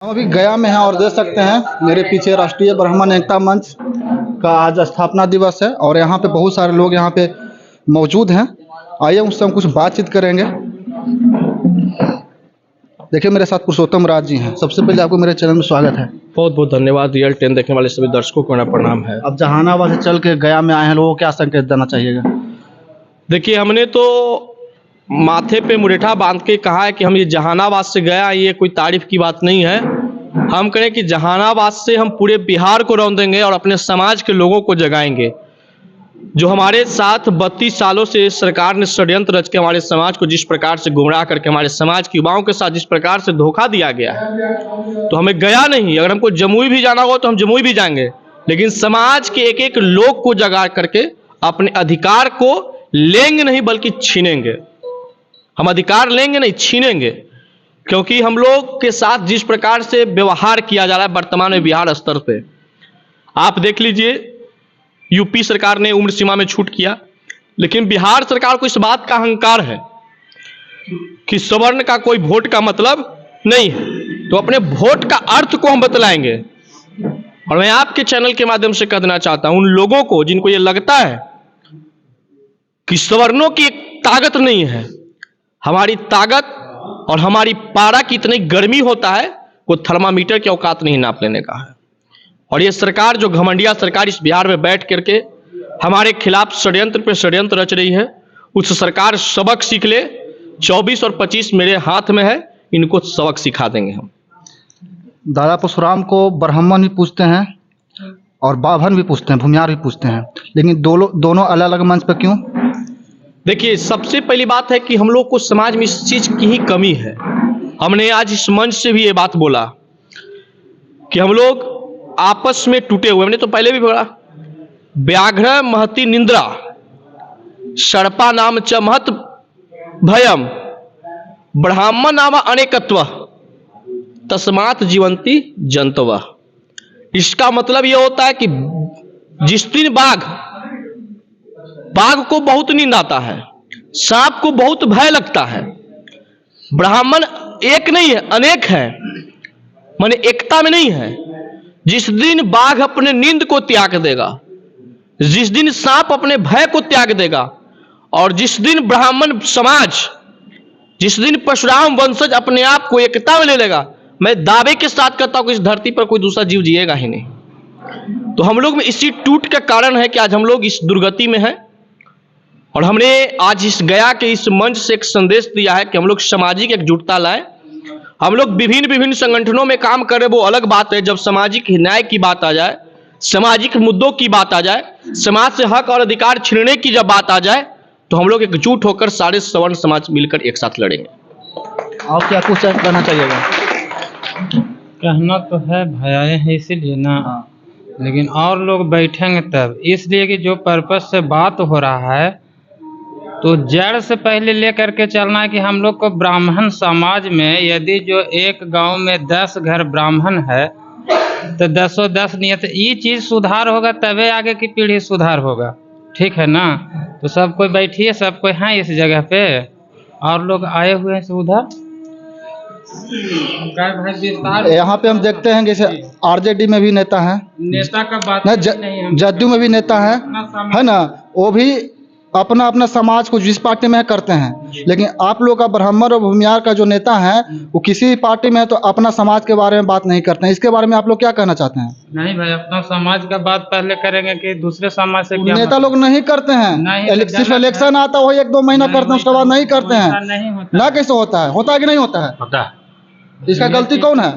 हम अभी गया में हैं और देख सकते हैं मेरे पीछे राष्ट्रीय ब्राह्मण एकता मंच का आज स्थापना दिवस है और यहाँ पे बहुत सारे लोग यहाँ पे मौजूद हैं। आइए उनसे हम कुछ बातचीत करेंगे। देखिए मेरे साथ पुरुषोत्तम राज जी हैं। सबसे पहले आपको मेरे चैनल में स्वागत है। बहुत बहुत धन्यवाद। रियल 10 देखने वाले सभी दर्शकों को मेरा प्रणाम है। अब जहानाबाद से चल के गया में आए हैं, लोगों को क्या संकेत देना चाहिएगा? देखिए, हमने तो माथे पे मुरेठा बांध के कहा है कि हम ये जहानाबाद से गया, ये कोई तारीफ की बात नहीं है। हम कहें कि जहानाबाद से हम पूरे बिहार को रौंदेंगे और अपने समाज के लोगों को जगाएंगे। जो हमारे साथ 32 सालों से सरकार ने षड्यंत्र रच के हमारे समाज को जिस प्रकार से गुमराह करके हमारे समाज के युवाओं के साथ जिस प्रकार से धोखा दिया गया है, तो हमें गया नहीं, अगर हमको जमुई भी जाना हो तो हम जमुई भी जाएंगे, लेकिन समाज के एक एक लोग को जगा करके अपने अधिकार को लेंगे नहीं बल्कि छीनेंगे। हम अधिकार लेंगे नहीं, छीनेंगे। क्योंकि हम लोग के साथ जिस प्रकार से व्यवहार किया जा रहा है वर्तमान में बिहार स्तर पे, आप देख लीजिए, यूपी सरकार ने उम्र सीमा में छूट किया, लेकिन बिहार सरकार को इस बात का अहंकार है कि सवर्ण का कोई वोट का मतलब नहीं है। तो अपने वोट का अर्थ को हम बतलाएंगे। और मैं आपके चैनल के माध्यम से कह देना चाहता हूं उन लोगों को जिनको ये लगता है कि सवर्णों की एक ताकत नहीं है, हमारी ताकत और हमारी पारा की इतनी गर्मी होता है वो थर्मामीटर की औकात नहीं नाप लेने का है। और ये सरकार, जो घमंडिया सरकार इस बिहार में बैठ करके हमारे खिलाफ षड्यंत्र पे षड्यंत्र रच रही है, उस सरकार सबक सीख ले। 24 और 25 मेरे हाथ में है, इनको सबक सिखा देंगे हम। दादा परशुराम को ब्राह्मण भी पूछते हैं और बाभन भी पूछते हैं, भूमियार भी पूछते हैं, लेकिन दोनों अलग अलग मंच पर क्यों? देखिए, सबसे पहली बात है कि हम लोग को समाज में इस चीज की ही कमी है। हमने आज इस मंच से भी ये बात बोला कि हम लोग आपस में टूटे हुए। हमने तो पहले भी बोला, व्याघ्र महति निंद्रा सर्पा नाम च महत भयम ब्राह्मण नाम अनेकत्व तस्मात् जीवंती जंतव। इसका मतलब यह होता है कि जिस दिन बाघ को बहुत नींद आता है, सांप को बहुत भय लगता है, ब्राह्मण एक नहीं है, अनेक है, माने एकता में नहीं है। जिस दिन बाघ अपने नींद को त्याग देगा, जिस दिन सांप अपने भय को त्याग देगा, और जिस दिन ब्राह्मण समाज, जिस दिन परशुराम वंशज अपने आप को एकता में ले लेगा, मैं दावे के साथ कहता हूं कि इस धरती पर कोई दूसरा जीव जिएगा ही नहीं। तो हम लोग में इसी टूट का कारण है कि आज हम लोग इस दुर्गति में हैं। और हमने आज इस गया के इस मंच से एक संदेश दिया है कि हम लोग सामाजिक एकजुटता लाएं। हम लोग विभिन्न संगठनों में काम करें, वो अलग बात है। जब सामाजिक न्याय की बात आ जाए, सामाजिक मुद्दों की बात आ जाए, समाज से हक और अधिकार छीनने की जब बात आ जाए, तो हम लोग एकजुट होकर सारे सवर्ण समाज मिलकर एक साथ लड़ेंगे। आप क्या कुछ कहना चाहिएगा? कहना तो है, भयाए हैं इसीलिए ना, लेकिन और लोग बैठेंगे तब, इसलिए कि जो पर्पस से बात हो रहा है तो जड़ से पहले लेकर के चलना है कि हम लोग को ब्राह्मण समाज में यदि जो एक गांव में 10 घर ब्राह्मण है तो 10 नियत ये चीज़ सुधार होगा, तबे आगे की पीढ़ी सुधार होगा। ठीक है ना? तो सब कोई बैठिए, सब कोई हैं इस जगह पे, और लोग आए हुए हैं उधर। यहाँ पे हम देखते हैं जैसे आरजेडी में भी नेता हैं, नेता का बात नहीं, जदयू में भी नेता है ना, वो भी अपना अपना समाज को जिस पार्टी में करते हैं, लेकिन आप लोग का ब्राह्मण और भूमियार का जो नेता है वो किसी पार्टी में है तो अपना समाज के बारे में बात नहीं करते हैं। इसके बारे में आप लोग क्या कहना चाहते हैं? नहीं भाई, अपना समाज का बात पहले करेंगे कि दूसरे समाज से क्या? नेता लोग नहीं करते हैं, सिर्फ इलेक्शन आता हो 1-2 महीना करते हैं, उसके बाद नहीं करते हैं ना। कैसे होता है? होता है कि नहीं होता है? होता है। इसका गलती कौन है?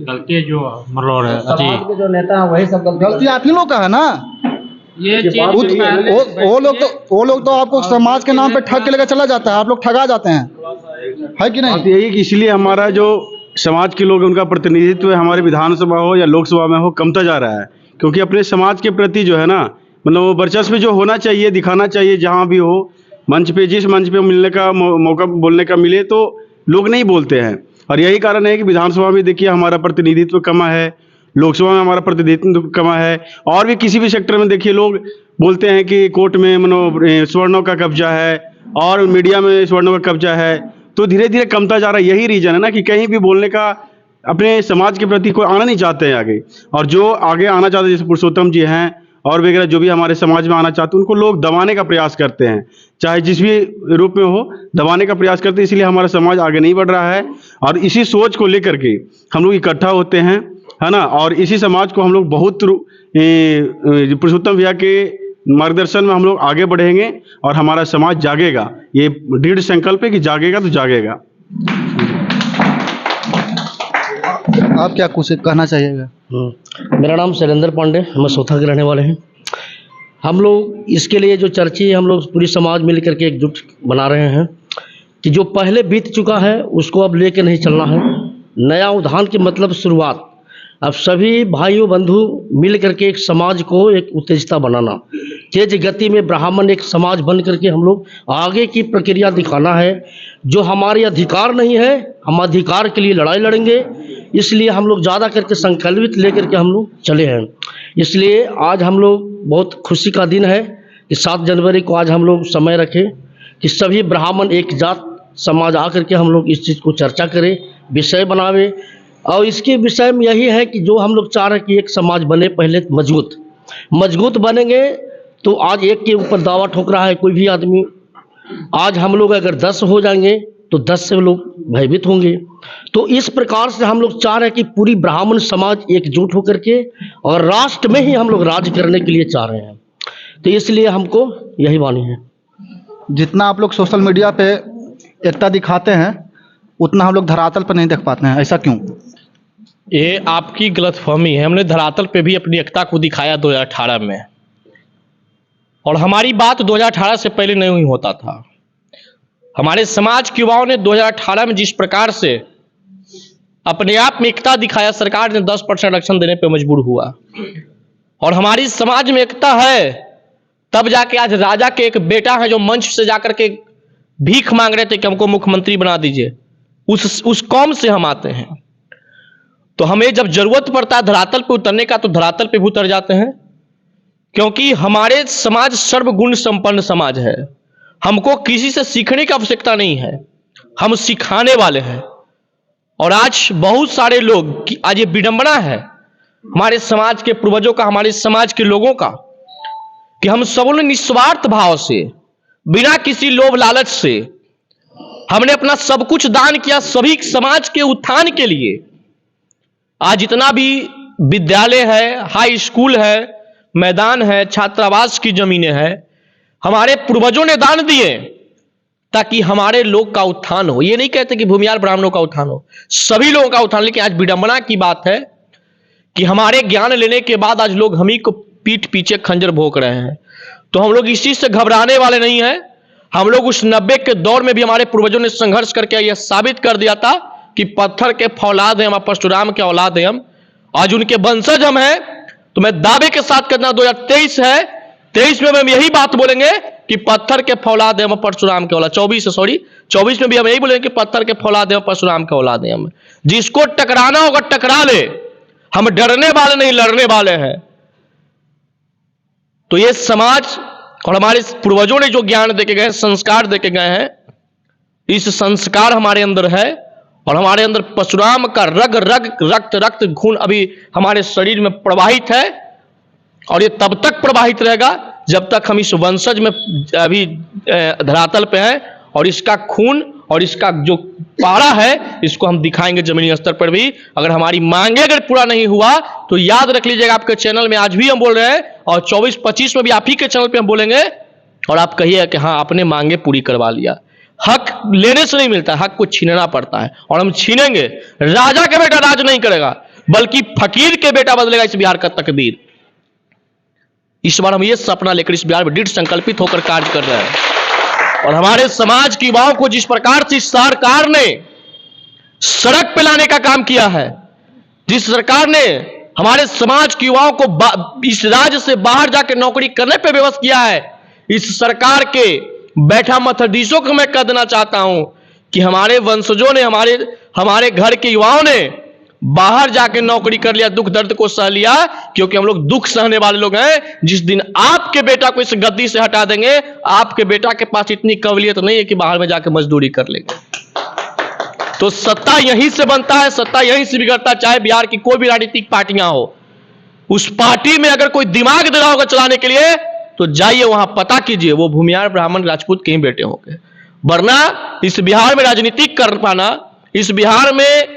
गलती जो मतलब जो नेता है वही सब गलती आप ही लोग का है ना। ये वो लोग तो आपको समाज के नाम पे ठग के लेकर चला जाता है, आप लोग ठगा जाते हैं, है कि नहीं? यही कि इसलिए हमारा जो समाज के लोग, उनका प्रतिनिधित्व हमारे विधानसभा हो या लोकसभा में हो, कमता जा रहा है। क्योंकि अपने समाज के प्रति जो है ना, मतलब वो वर्चस्व जो होना चाहिए, दिखाना चाहिए, जहाँ भी हो मंच पे, जिस मंच पे मिलने का मौका बोलने का मिले, तो लोग नहीं बोलते हैं। और यही कारण है कि विधानसभा में देखिए हमारा प्रतिनिधित्व कमा है, लोकसभा में हमारा प्रतिनिधित्व कमा है, और भी किसी भी सेक्टर में देखिए लोग बोलते हैं कि कोर्ट में सवर्णों का कब्जा है और मीडिया में सवर्णों का कब्जा है, तो धीरे धीरे कमता जा रहा है। यही रीजन है ना कि कहीं भी बोलने का अपने समाज के प्रति कोई आना नहीं चाहते हैं आगे, और जो आगे आना चाहते हैं जैसे पुरुषोत्तम जी हैं और वगैरह जो भी हमारे समाज में आना चाहते हैं, उनको लोग दबाने का प्रयास करते हैं, चाहे जिस भी रूप में हो दबाने का प्रयास करते हैं। इसलिए हमारा समाज आगे नहीं बढ़ रहा है, और इसी सोच को लेकर के हम लोग इकट्ठा होते हैं, है ना। और इसी समाज को हम लोग बहुत पुरुषोत्तम भैया के मार्गदर्शन में हम लोग आगे बढ़ेंगे और हमारा समाज जागेगा। ये दृढ़ संकल्प है कि जागेगा तो जागेगा। आप क्या कुछ कहना चाहिएगा? मेरा नाम शैलेंद्र पांडे, हम सोथा के रहने वाले हैं। हम लोग इसके लिए जो चर्चा हम लोग पूरी समाज मिल करके एकजुट बना रहे हैं कि जो पहले बीत चुका है उसको अब लेके नहीं चलना है। नया उद्यान की मतलब शुरुआत। अब सभी भाइयों बंधु मिल करके एक समाज को एक उत्तेजता बनाना, तेज गति में ब्राह्मण एक समाज बन करके हम लोग आगे की प्रक्रिया दिखाना है। जो हमारे अधिकार नहीं है, हम अधिकार के लिए लड़ाई लड़ेंगे। इसलिए हम लोग ज़्यादा करके संकल्पित लेकर के हम लोग चले हैं। इसलिए आज हम लोग बहुत खुशी का दिन है कि 7 जनवरी को आज हम लोग समय रखें कि सभी ब्राह्मण एक जात समाज आकर के हम लोग इस चीज़ को चर्चा करें, विषय बनावे। और इसके विषय में यही है कि जो हम लोग चाह रहे हैं कि एक समाज बने, पहले मजबूत बनेंगे तो आज एक के ऊपर दावा ठोक रहा है कोई भी आदमी। आज हम लोग अगर 10 हो जाएंगे तो 10 से लोग भयभीत होंगे। तो इस प्रकार से हम लोग चाह रहे हैं कि पूरी ब्राह्मण समाज एकजुट होकर के और राष्ट्र में ही हम लोग राज करने के लिए चाह रहे हैं। तो इसलिए हमको यही वाणी है। जितना आप लोग सोशल मीडिया पे एकता दिखाते हैं उतना हम लोग धरातल पर नहीं देख पाते हैं, ऐसा क्यों? ये आपकी गलतफहमी है। हमने धरातल पे भी अपनी एकता को दिखाया 2018 में, और हमारी बात 2018 से पहले नहीं होता था। हमारे समाज के युवाओं ने 2018 में जिस प्रकार से अपने आप में एकता दिखाया, सरकार ने 10% आरक्षण देने पे मजबूर हुआ। और हमारी समाज में एकता है तब जाके आज राजा के एक बेटा है जो मंच से जाकर के भीख मांग रहे थे कि हमको मुख्यमंत्री बना दीजिए, उस कौम से हम आते हैं। तो हमें जब जरूरत पड़ता है धरातल पे उतरने का तो धरातल पे भी उतर जाते हैं, क्योंकि हमारे समाज सर्वगुण संपन्न समाज है। हमको किसी से सीखने की आवश्यकता नहीं है, हम सिखाने वाले हैं। और आज बहुत सारे लोग, आज ये विडंबना है हमारे समाज के पूर्वजों का, हमारे समाज के लोगों का, कि हम सब ने निस्वार्थ भाव से, बिना किसी लोभ लालच से हमने अपना सब कुछ दान किया सभी समाज के उत्थान के लिए। आज जितना भी विद्यालय है, हाई स्कूल है, मैदान है, छात्रावास की जमीनें हैं, हमारे पूर्वजों ने दान दिए ताकि हमारे लोग का उत्थान हो। ये नहीं कहते कि भूमिहार ब्राह्मणों का उत्थान हो, सभी लोगों का उत्थान। लेकिन आज विडंबना की बात है कि हमारे ज्ञान लेने के बाद आज लोग हम ही को पीठ पीछे खंजर भोंक रहे हैं। तो हम लोग इस चीज से घबराने वाले नहीं हैं। हम लोग उस 90 के दौर में भी हमारे पूर्वजों ने संघर्ष करके यह साबित कर दिया था कि पत्थर के फौलाद हैं हम, परशुराम के औलाद हैं हम। आज उनके वंशज हम हैं। तो मैं दावे के साथ कहना 2023 है, 23 में हम यही बात बोलेंगे कि पत्थर के फौलाद हैं हम, परशुराम के औलाद। 24 में भी हम यही बोलेंगे कि पत्थर के फौलाद हैं, परशुराम के औलाद हैं हम। जिसको टकराना होगा टकरा ले, हम डरने वाले नहीं, लड़ने वाले हैं। तो ये समाज और हमारे पूर्वजों ने जो ज्ञान देके गए, संस्कार देके गए हैं, इस संस्कार हमारे अंदर है। और हमारे अंदर परशुराम का रक्त खून अभी हमारे शरीर में प्रवाहित है, और ये तब तक प्रवाहित रहेगा जब तक हम इस वंशज में अभी धरातल पे हैं। और इसका खून और इसका जो पारा है इसको हम दिखाएंगे जमीनी स्तर पर भी। अगर हमारी मांगे अगर पूरा नहीं हुआ तो याद रख लीजिएगा, आपके चैनल में आज भी हम बोल रहे हैं और 24-25 में भी आप ही के चैनल पे हम बोलेंगे, और आप कहिए कि हाँ आपने मांगे पूरी करवा लिया। हक लेने से नहीं मिलता है, हक को छीनना पड़ता है, और हम छीनेंगे। राजा का बेटा राज नहीं करेगा, बल्कि फकीर के बेटा बदलेगा इस बिहार का तकदीर। इस बार हम ये सपना लेकर इस बिहार में दृढ़ संकल्पित होकर कार्य कर रहे हैं। और हमारे समाज के युवाओं को जिस प्रकार से सरकार ने सड़क पे लाने का काम किया है, जिस सरकार ने हमारे समाज के युवाओं को इस राज्य से बाहर जाकर नौकरी करने पे विवश किया है, इस सरकार के बैठा मथदीसों को मैं कह देना चाहता हूं कि हमारे वंशजों ने, हमारे घर के युवाओं ने बाहर जाके नौकरी कर लिया, दुख दर्द को सह लिया, क्योंकि हम लोग दुख सहने वाले लोग हैं। जिस दिन आपके बेटा को इस गद्दी से हटा देंगे, आपके बेटा के पास इतनी काबिलियत नहीं है कि बाहर में जाके मजदूरी कर लेंगे। तो सत्ता यहीं से बनता है, सत्ता यहीं से बिगड़ता है, चाहे बिहार की कोई भी राजनीतिक पार्टियां हो। उस पार्टी में अगर कोई दिमाग दे रहा होगा चलाने के लिए तो जाइए वहां पता कीजिए, वो भूमिहार ब्राह्मण राजपूत के ही बेटे होंगे। वरना इस बिहार में राजनीतिक कर पाना, इस बिहार में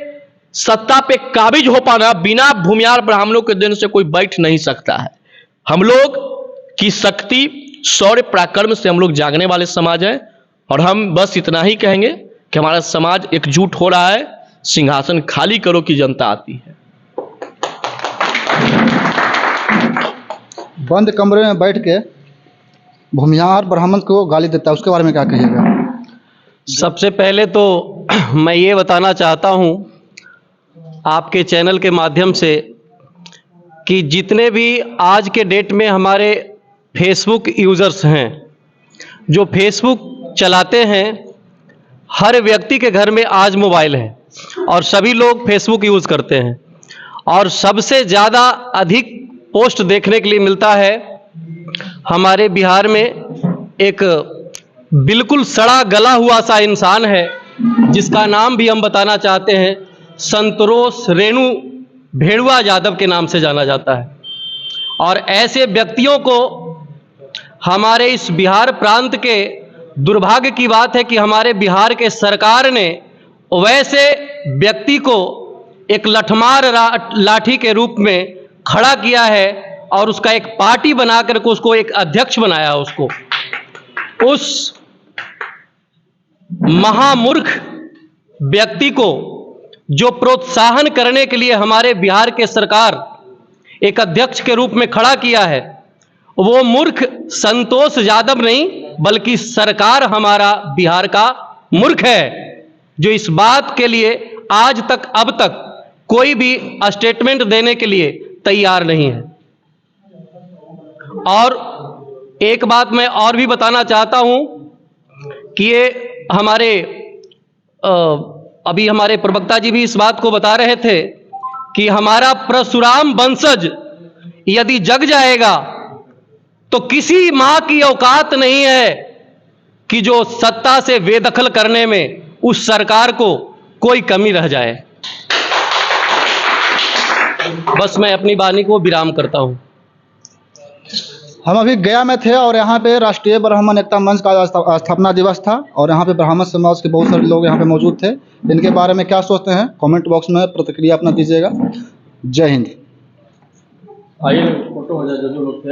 सत्ता पे काबिज हो पाना बिना भूमिहार ब्राह्मणों के देन से कोई बैठ नहीं सकता है। हम लोग की शक्ति शौर्य पराक्रम से हम लोग जागने वाले समाज है, और हम बस इतना ही कहेंगे कि हमारा समाज एकजुट हो रहा है। सिंहासन खाली करो की जनता आती है। बंद कमरे में बैठ के भूमिहार ब्राह्मण को गाली देता है, उसके बारे में क्या कहिएगा? सबसे पहले तो मैं ये बताना चाहता हूँ आपके चैनल के माध्यम से कि जितने भी आज के डेट में हमारे फेसबुक यूज़र्स हैं, जो फेसबुक चलाते हैं, हर व्यक्ति के घर में आज मोबाइल है और सभी लोग फेसबुक यूज़ करते हैं, और सबसे ज़्यादा अधिक पोस्ट देखने के लिए मिलता है हमारे बिहार में एक बिल्कुल सड़ा गला हुआ सा इंसान है, जिसका नाम भी हम बताना चाहते हैं, संतोष रेणु भेड़ुआ यादव के नाम से जाना जाता है। और ऐसे व्यक्तियों को हमारे इस बिहार प्रांत के दुर्भाग्य की बात है कि हमारे बिहार के सरकार ने वैसे व्यक्ति को एक लठमार लाठी के रूप में खड़ा किया है और उसका एक पार्टी बना करके उसको एक अध्यक्ष बनाया। उसको उस महामूर्ख व्यक्ति को जो प्रोत्साहन करने के लिए हमारे बिहार के सरकार एक अध्यक्ष के रूप में खड़ा किया है, वो मूर्ख संतोष यादव नहीं बल्कि सरकार हमारा बिहार का मूर्ख है, जो इस बात के लिए आज तक अब तक कोई भी स्टेटमेंट देने के लिए तैयार नहीं है। और एक बात मैं और भी बताना चाहता हूं कि ये हमारे अभी हमारे प्रवक्ता जी भी इस बात को बता रहे थे कि हमारा परशुराम वंशज यदि जग जाएगा तो किसी मां की औकात नहीं है कि जो सत्ता से बेदखल करने में उस सरकार को कोई कमी रह जाए। बस मैं अपनी वाणी को विराम करता हूं। हम अभी गया में थे और यहाँ पे राष्ट्रीय ब्राह्मण एकता मंच का स्थापना दिवस था और यहाँ पे ब्राह्मण समाज के बहुत सारे लोग यहाँ पे मौजूद थे। इनके बारे में क्या सोचते हैं कमेंट बॉक्स में प्रतिक्रिया अपना दीजिएगा। जय हिंद। आइए फोटो हो जाए जो लोग